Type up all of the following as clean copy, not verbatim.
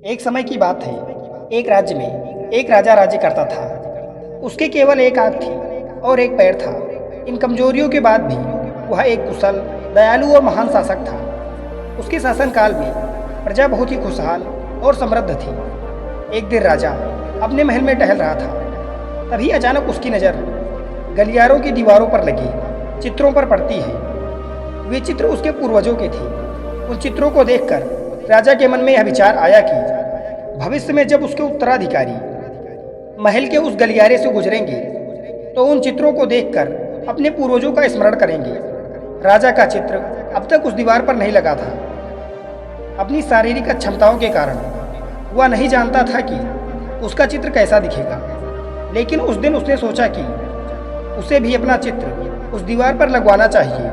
एक समय की बात है। एक राज्य में एक राजा राज्य करता था। उसके केवल एक आँख थी और एक पैर था। इन कमजोरियों के बाद भी वह एक कुशल, दयालु और महान शासक था। उसके शासनकाल में प्रजा बहुत ही खुशहाल और समृद्ध थी। एक दिन राजा अपने महल में टहल रहा था। तभी अचानक उसकी नज़र गलियारों की दीवारों पर लगे चित्रों पर पड़ती है। वे चित्र उसके पूर्वजों के थे। उन चित्रों को देखकर राजा के मन में यह विचार आया कि भविष्य में जब उसके उत्तराधिकारी महल के उस गलियारे से गुजरेंगे तो उन चित्रों को देखकर अपने पूर्वजों का स्मरण करेंगे। राजा का चित्र अब तक उस दीवार पर नहीं लगा था। अपनी शारीरिक अक्षमताओं के कारण वह नहीं जानता था कि उसका चित्र कैसा दिखेगा, लेकिन उस दिन उसने सोचा कि उसे भी अपना चित्र उस दीवार पर लगवाना चाहिए।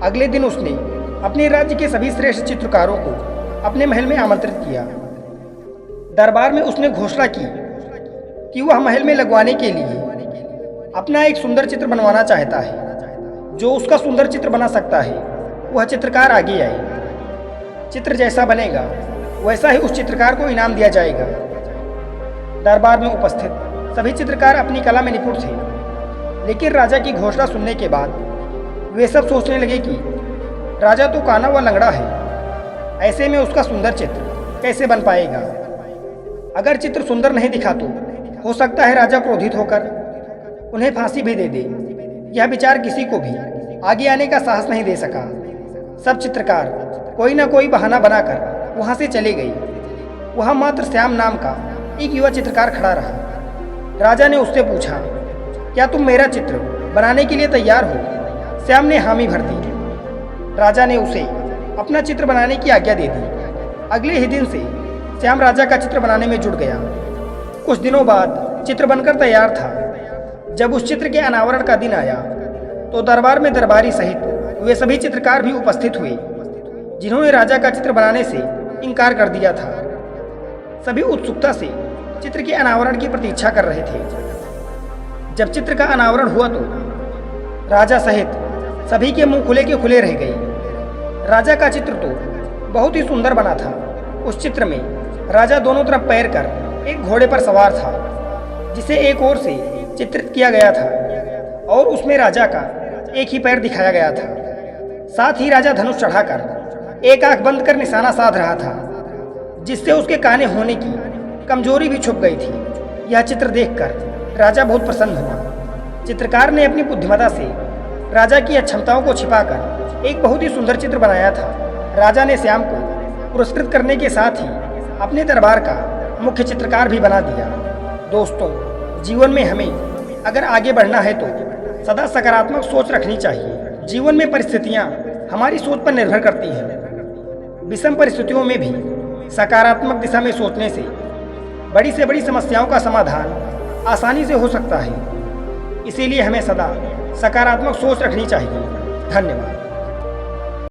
अगले दिन उसने अपने राज्य के सभी श्रेष्ठ चित्रकारों को अपने महल में आमंत्रित किया। दरबार में उसने घोषणा की कि वह महल में लगवाने के लिए अपना एक सुंदर चित्र बनवाना चाहता है। जो उसका सुंदर चित्र बना सकता है वह चित्रकार आगे आए। चित्र जैसा बनेगा वैसा ही उस चित्रकार को इनाम दिया जाएगा। दरबार में उपस्थित सभी चित्रकार अपनी कला में निपुण थे, लेकिन राजा की घोषणा सुनने के बाद वे सब सोचने लगे कि राजा तो काना व लंगड़ा है, ऐसे में उसका सुंदर चित्र कैसे बन पाएगा। अगर चित्र सुंदर नहीं दिखा तो हो सकता है राजा क्रोधित होकर उन्हें फांसी भी दे दे। यह विचार किसी को भी आगे आने का साहस नहीं दे सका। सब चित्रकार कोई ना कोई बहाना बनाकर वहां से चले गए। वहां मात्र श्याम नाम का एक युवा चित्रकार खड़ा रहा। राजा ने उससे पूछा, क्या तुम मेरा चित्र बनाने के लिए तैयार हो? श्याम ने हामी भर दी। राजा ने उसे अपना चित्र बनाने की आज्ञा दे दी। अगले ही दिन से श्याम राजा का चित्र बनाने में जुट गया। कुछ दिनों बाद चित्र बनकर तैयार था। जब उस चित्र के अनावरण का दिन आया तो दरबार में दरबारी सहित वे सभी चित्रकार भी उपस्थित हुए जिन्होंने राजा का चित्र बनाने से इनकार कर दिया था। सभी उत्सुकता से चित्र के अनावरण की प्रतीक्षा कर रहे थे। जब चित्र का अनावरण हुआ तो राजा सहित सभी के मुंह खुले के खुले रह गए। राजा का चित्र तो बहुत ही सुंदर बना था। उस चित्र में राजा दोनों तरफ पैर कर एक घोड़े पर सवार था, जिसे एक ओर से चित्रित किया गया था और उसमें राजा का एक ही पैर दिखाया गया था। साथ ही राजा धनुष चढ़ाकर एक आंख बंद कर निशाना साध रहा था, जिससे उसके काने होने की कमजोरी भी छुप गई थी। यह चित्र देखकर राजा बहुत प्रसन्न हुआ। चित्रकार ने अपनी बुद्धिमत्ता से राजा की अक्षमताओं को छिपाकर एक बहुत ही सुंदर चित्र बनाया था। राजा ने श्याम को पुरस्कृत करने के साथ ही अपने दरबार का मुख्य चित्रकार भी बना दिया। दोस्तों, जीवन में हमें अगर आगे बढ़ना है तो सदा सकारात्मक सोच रखनी चाहिए। जीवन में परिस्थितियां हमारी सोच पर निर्भर करती हैं। विषम परिस्थितियों में भी सकारात्मक दिशा में सोचने से बड़ी से बड़ी समस्याओं का समाधान आसानी से हो सकता है। इसीलिए हमें सदा सकारात्मक सोच रखनी चाहिए। धन्यवाद।